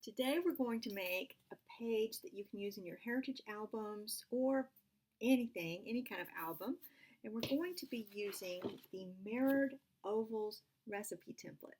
Today we're going to make a page that you can use in your heritage albums or anything, any kind of album. And we're going to be using the Mirrored Ovals recipe template.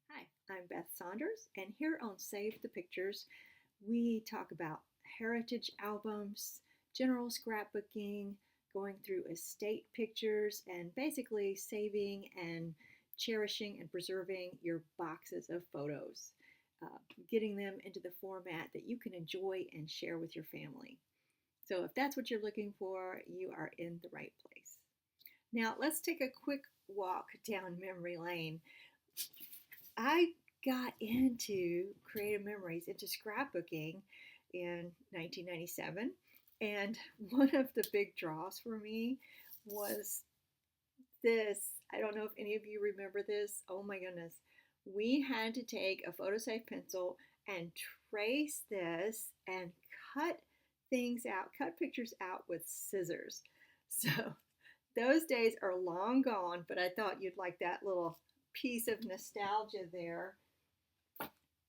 Hi, I'm Beth Saunders, and here on Save the Pictures, we talk about heritage albums, general scrapbooking, going through estate pictures, and basically saving and cherishing and preserving your boxes of photos, getting them into the format that you can enjoy and share with your family. So if that's what you're looking for, you are in the right place. Now let's take a quick walk down memory lane. I got into creative memories, into scrapbooking in 1997, and one of the big draws for me was this. I don't know if any of you remember this. Oh my goodness. We had to take a photosafe pencil and trace this and cut things out, cut pictures out with scissors. So those days are long gone, but I thought you'd like that little piece of nostalgia there.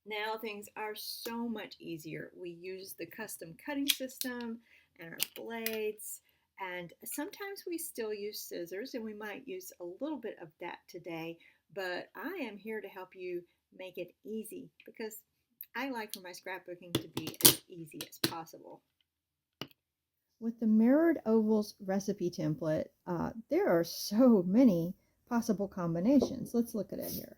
Now things are so much easier. We use the custom cutting system and our blades, and sometimes we still use scissors, and we might use a little bit of that today, but I am here to help you make it easy because I like for my scrapbooking to be as easy as possible. With the Mirrored Ovals recipe template, there are so many possible combinations. Let's look at it here.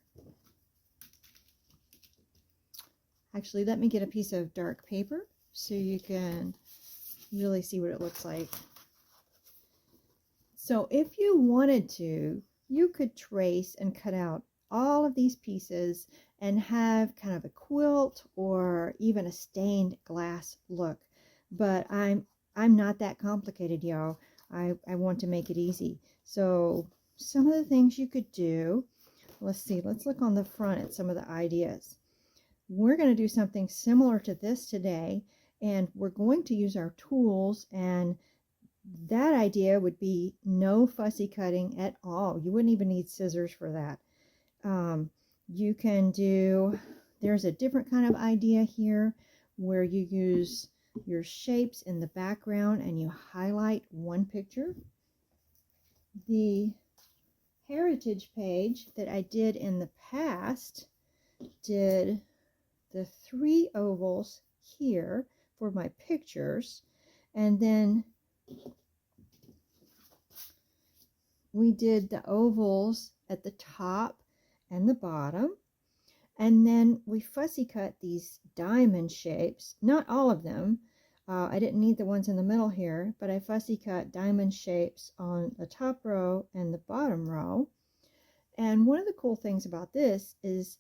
Actually, let me get a piece of dark paper so you can really see what it looks like. So if you wanted to, you could trace and cut out all of these pieces and have kind of a quilt or even a stained glass look. But I'm not that complicated, y'all. I want to make it easy. So some of the things you could do, let's look on the front at some of the ideas. We're going to do something similar to this today, and we're going to use our tools, and that idea would be no fussy cutting at all. You wouldn't even need scissors for that. You can do, there's a different kind of idea here where you use your shapes in the background and you highlight one picture. The heritage page that I did in the past did the 3 ovals here for my pictures, and then we did the ovals at the top and the bottom, and then we fussy cut these diamond shapes, not all of them. I didn't need the ones in the middle here, but I fussy cut diamond shapes on the top row and the bottom row. And one of the cool things about this is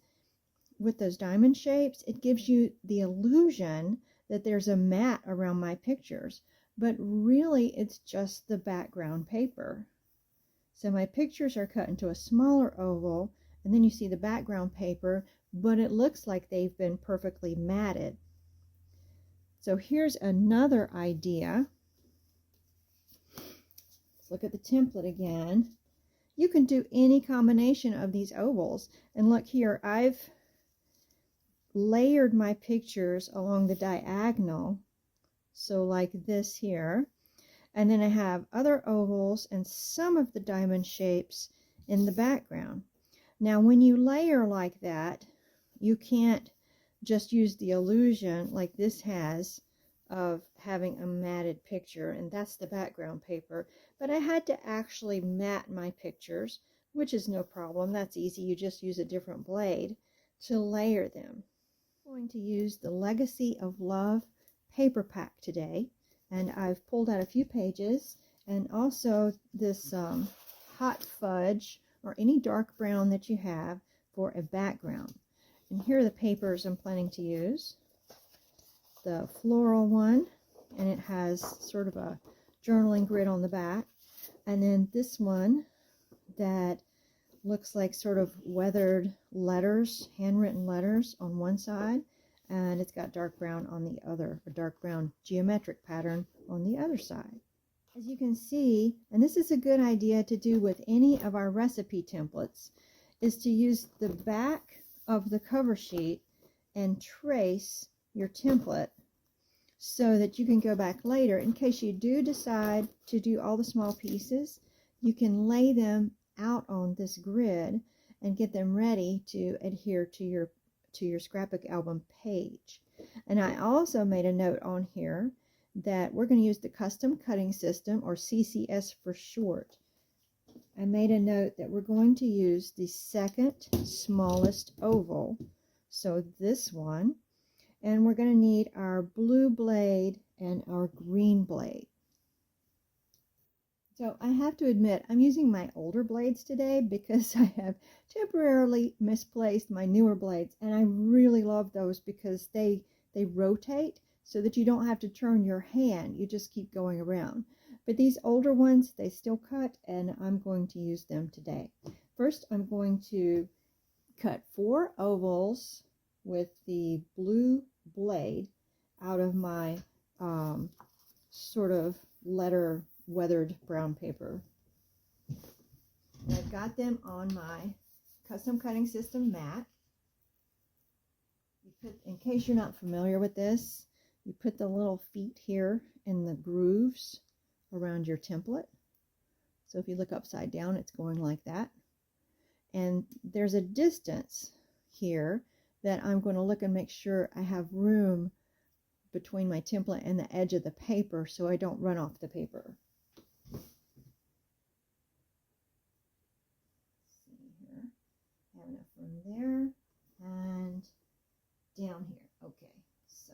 with those diamond shapes, it gives you the illusion that there's a mat around my pictures, but really it's just the background paper. So my pictures are cut into a smaller oval, and then you see the background paper, but it looks like they've been perfectly matted. So here's another idea. Let's look at the template again. You can do any combination of these ovals, and look here, I've layered my pictures along the diagonal, so like this here, and then I have other ovals and some of the diamond shapes in the background. Now when you layer like that, you can't just use the illusion like this has of having a matted picture, and that's the background paper, but I had to actually mat my pictures, which is no problem. That's easy. You just use a different blade to layer them. I'm going to use the Legacy of Love paper pack today, and I've pulled out a few pages, and also this hot fudge or any dark brown that you have for a background. And here are the papers I'm planning to use. The floral one, and it has sort of a journaling grid on the back, and then this one that looks like sort of weathered letters, handwritten letters on one side, and it's got dark brown on the other, a dark brown geometric pattern on the other side. As you can see, and this is a good idea to do with any of our recipe templates, is to use the back of the cover sheet and trace your template so that you can go back later in case you do decide to do all the small pieces. You can lay them out on this grid and get them ready to adhere to your scrapbook album page. And I also made a note on here that we're going to use the custom cutting system, or CCS for short. I made a note that we're going to use the second smallest oval, so this one, and we're going to need our blue blade and our green blade. So I have to admit, I'm using my older blades today because I have temporarily misplaced my newer blades, and I really love those because they rotate so that you don't have to turn your hand, you just keep going around. But these older ones, they still cut, and I'm going to use them today. First, I'm going to cut 4 ovals with the blue blade out of my sort of letter weathered brown paper. And I've got them on my custom cutting system mat. In case you're not familiar with this, you put the little feet here in the grooves around your template. So if you look upside down, it's going like that. And there's a distance here that I'm going to look and make sure I have room between my template and the edge of the paper so I don't run off the paper. See here, I have enough room there and down here. Okay, so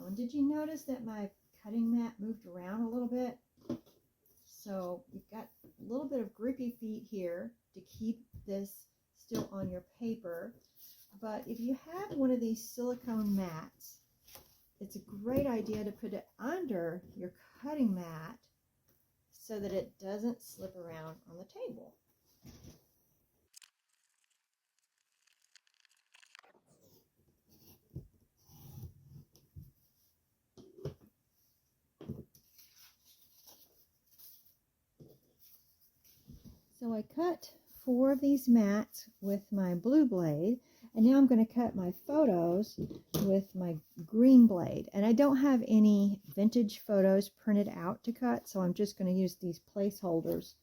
and did you notice that my cutting mat moved around a little bit? So you've got a little bit of grippy feet here to keep this still on your paper. But if you have one of these silicone mats, it's a great idea to put it under your cutting mat so that it doesn't slip around on the table. So I cut 4 of these mats with my blue blade, and now I'm going to cut my photos with my green blade. And I don't have any vintage photos printed out to cut, so I'm just going to use these placeholders.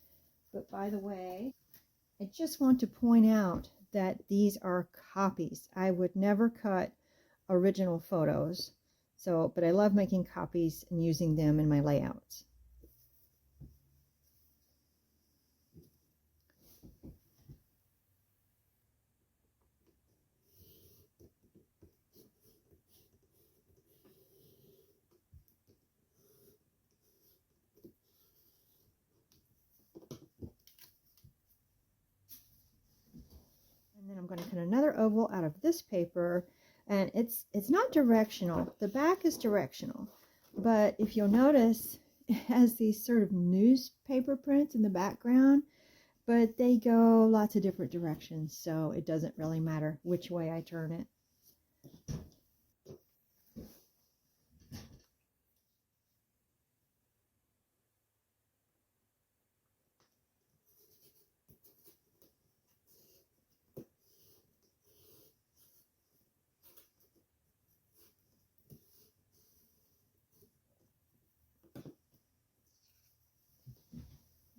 But by the way, I just want to point out that these are copies. I would never cut original photos, but I love making copies and using them in my layouts. And then I'm going to cut another oval out of this paper, and it's not directional. The back is directional, but if you'll notice, it has these sort of newspaper prints in the background, but they go lots of different directions, so it doesn't really matter which way I turn it.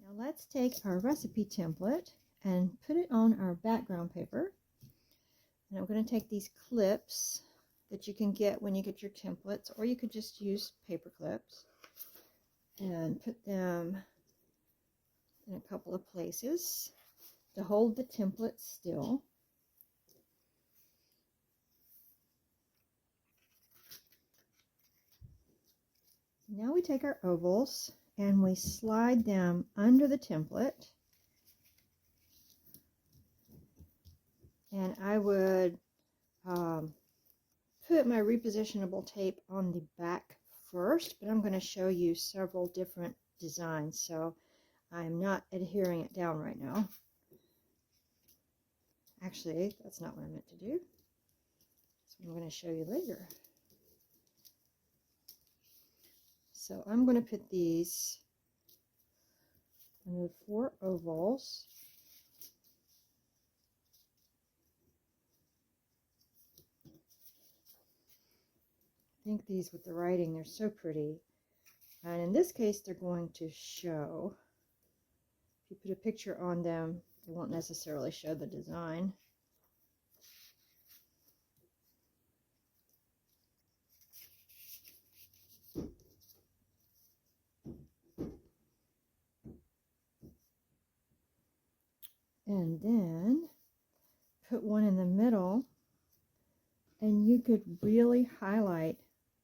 Now let's take our recipe template and put it on our background paper. And I'm going to take these clips that you can get when you get your templates, or you could just use paper clips, and put them in a couple of places to hold the template still. Now we take our ovals and we slide them under the template. And I would put my repositionable tape on the back first, but I'm going to show you several different designs, so I'm not adhering it down right now. Actually, that's not what I meant to do. So I'm going to show you later. So I'm going to put these I move 4 ovals. I think these with the writing, they're so pretty. And in this case, they're going to show. If you put a picture on them, they won't necessarily show the design. And then put one in the middle, and you could really highlight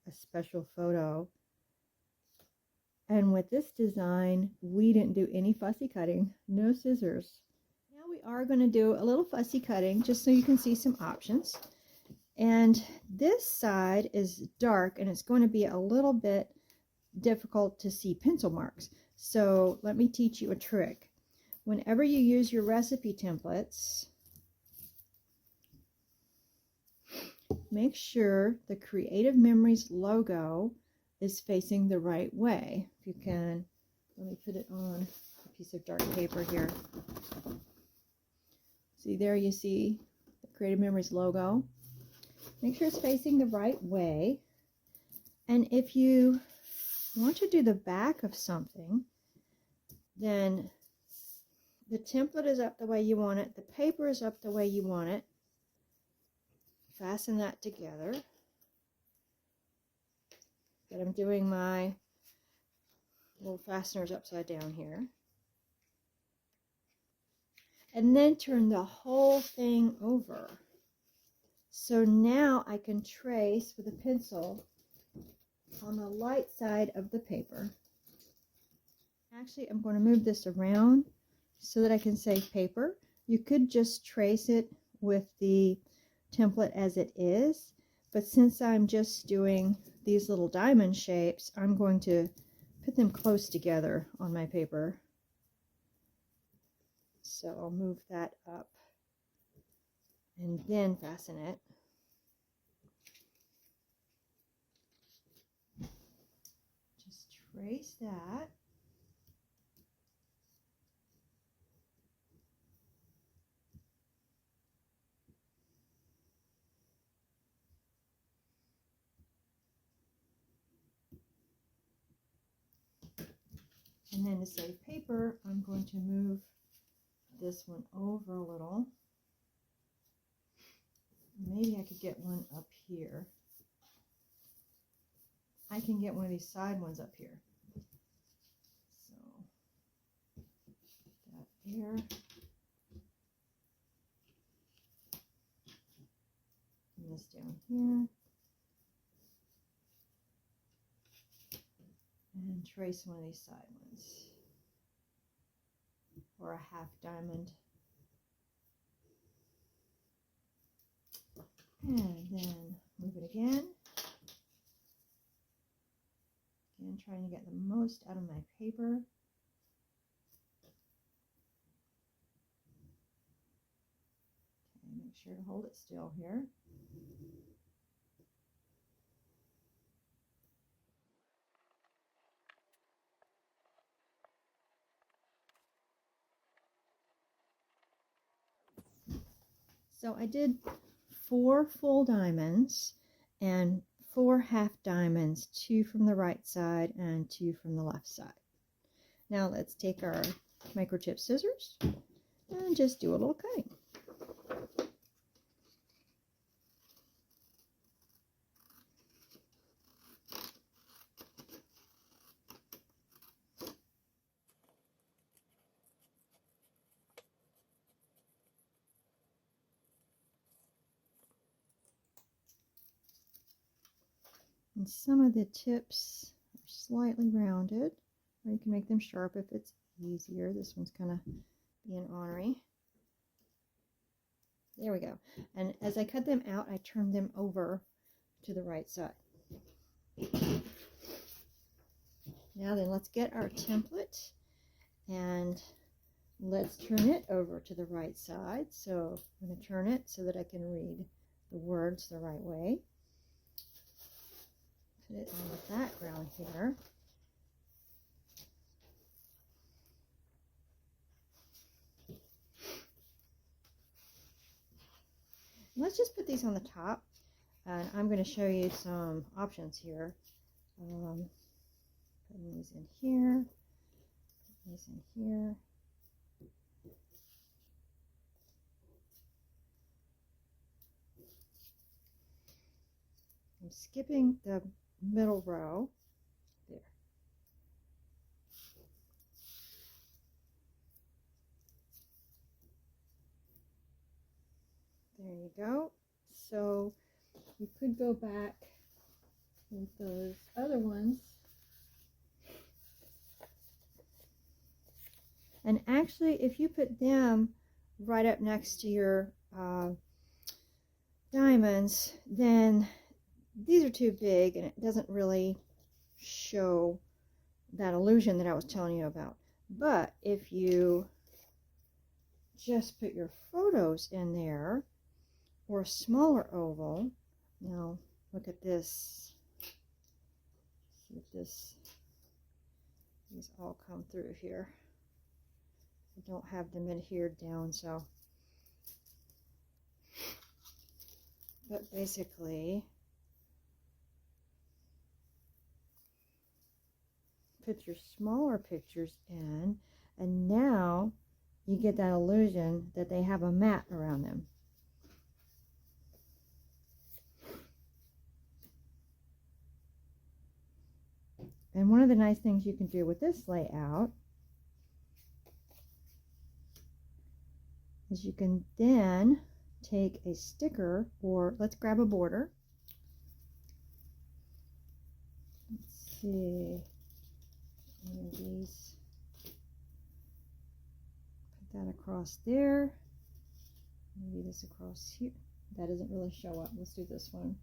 a special photo. And with this design, we didn't do any fussy cutting, no scissors. Now we are going to do a little fussy cutting just so you can see some options. And this side is dark, and it's going to be a little bit difficult to see pencil marks. So let me teach you a trick. Whenever you use your recipe templates, make sure the Creative Memories logo is facing the right way. If you can, let me put it on a piece of dark paper here. See there, you see the Creative Memories logo. Make sure it's facing the right way. And if you want to do the back of something, then the template is up the way you want it, the paper is up the way you want it. Fasten that together. But I'm doing my little fasteners upside down here. And then turn the whole thing over. So now I can trace with a pencil on the light side of the paper. Actually, I'm going to move this around so that I can say paper. You could just trace it with the template as it is, but since I'm just doing these little diamond shapes, I'm going to put them close together on my paper. So I'll move that up and then fasten it. Just trace that. And then to save paper, I'm going to move this one over a little. Maybe I could get one up here. I can get one of these side ones up here. So, put that there. And this down here. And trace one of these side ones. Or a half diamond. And then move it again. Again, trying to get the most out of my paper. Okay, make sure to hold it still here. So I did 4 full diamonds and 4 half diamonds, 2 from the right side and 2 from the left side. Now let's take our microchip scissors and just do a little cutting. And some of the tips are slightly rounded, or you can make them sharp if it's easier. This one's kind of being ornery. There we go. And as I cut them out, I turn them over to the right side. Now then, let's get our template and let's turn it over to the right side. So I'm going to turn it so that I can read the words the right way. Put it on the background here. let's just put these on the top, and I'm going to show you some options here. Putting these in here, put these in here. I'm skipping the middle row. There. There you go. So you could go back with those other ones. And actually, if you put them right up next to your diamonds, then these are too big and it doesn't really show that illusion that I was telling you about. But if you just put your photos in there, or a smaller oval, now look at this. See if these all come through here. I don't have them adhered down, so. But basically, put your smaller pictures in, and now you get that illusion that they have a mat around them. And one of the nice things you can do with this layout is you can then take a sticker, or let's grab a border. Let's see, one of these, put that across there, maybe this across here. That doesn't really show up. Let's do this one,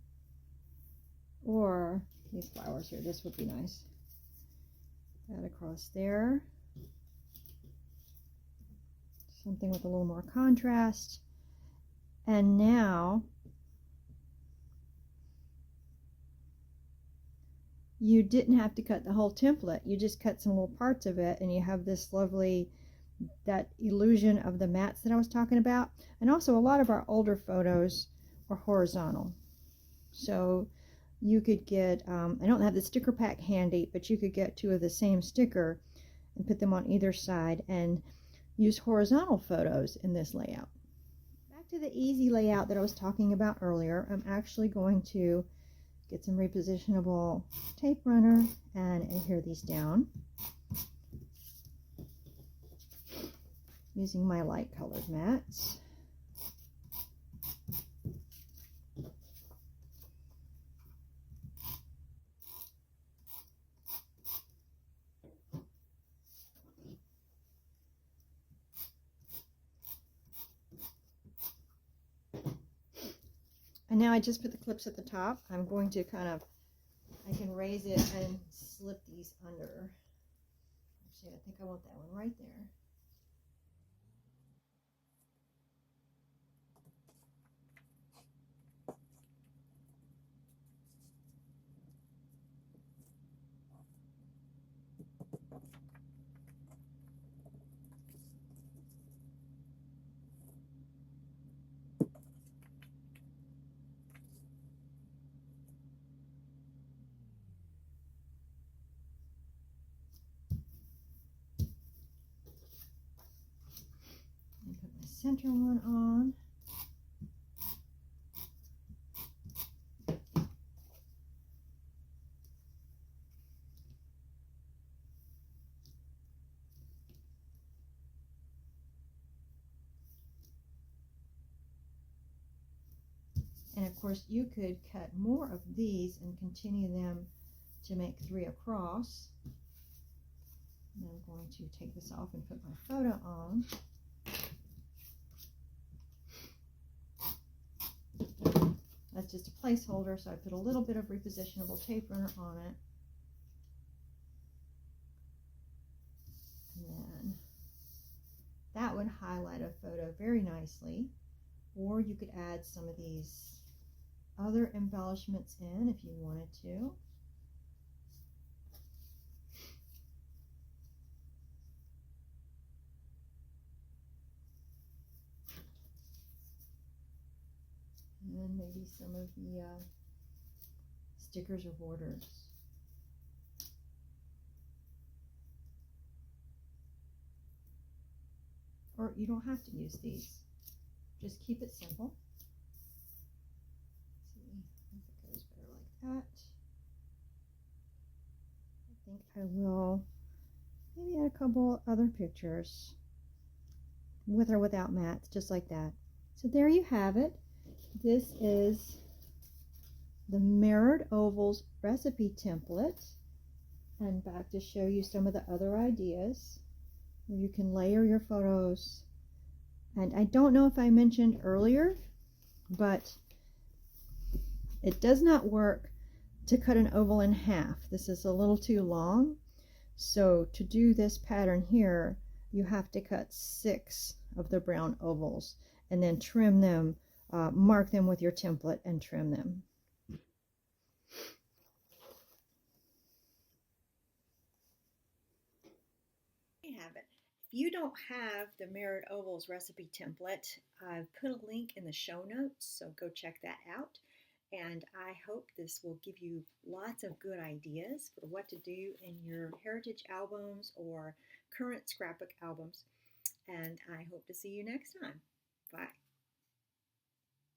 or these flowers here. This would be nice. That across there, something with a little more contrast. And now you didn't have to cut the whole template. You just cut some little parts of it, and you have this lovely, that illusion of the mats that I was talking about. And also a lot of our older photos are horizontal, so you could get, I don't have the sticker pack handy, but you could get two of the same sticker and put them on either side and use horizontal photos in this layout. Back to the easy layout that I was talking about earlier, I'm actually going to get some repositionable tape runner and adhere these down using my light colored mats. And now I just put the clips at the top. I'm going to I can raise it and slip these under. Actually, I think I want that one right there. Put my center one on. And of course you could cut more of these and continue them to make 3 across. And I'm going to take this off and put my photo on. That's just a placeholder, so I put a little bit of repositionable tape runner on it. And then that would highlight a photo very nicely. Or you could add some of these other embellishments in if you wanted to. maybe some of the stickers or borders. Or you don't have to use these. Just keep it simple. Let's see if it goes better like that. I think I will maybe add a couple other pictures with or without mats, just like that. So there you have it. This is the Mirrored Ovals recipe template. And back to show you some of the other ideas where you can layer your photos. And I don't know if I mentioned earlier, but it does not work to cut an oval in half. This is a little too long. So to do this pattern here, you have to cut 6 of the brown ovals and then trim them, mark them with your template and trim them. You have it. If you don't have the Mirrored Ovals recipe template, I've put a link in the show notes, so go check that out. And I hope this will give you lots of good ideas for what to do in your heritage albums or current scrapbook albums. And I hope to see you next time. Bye.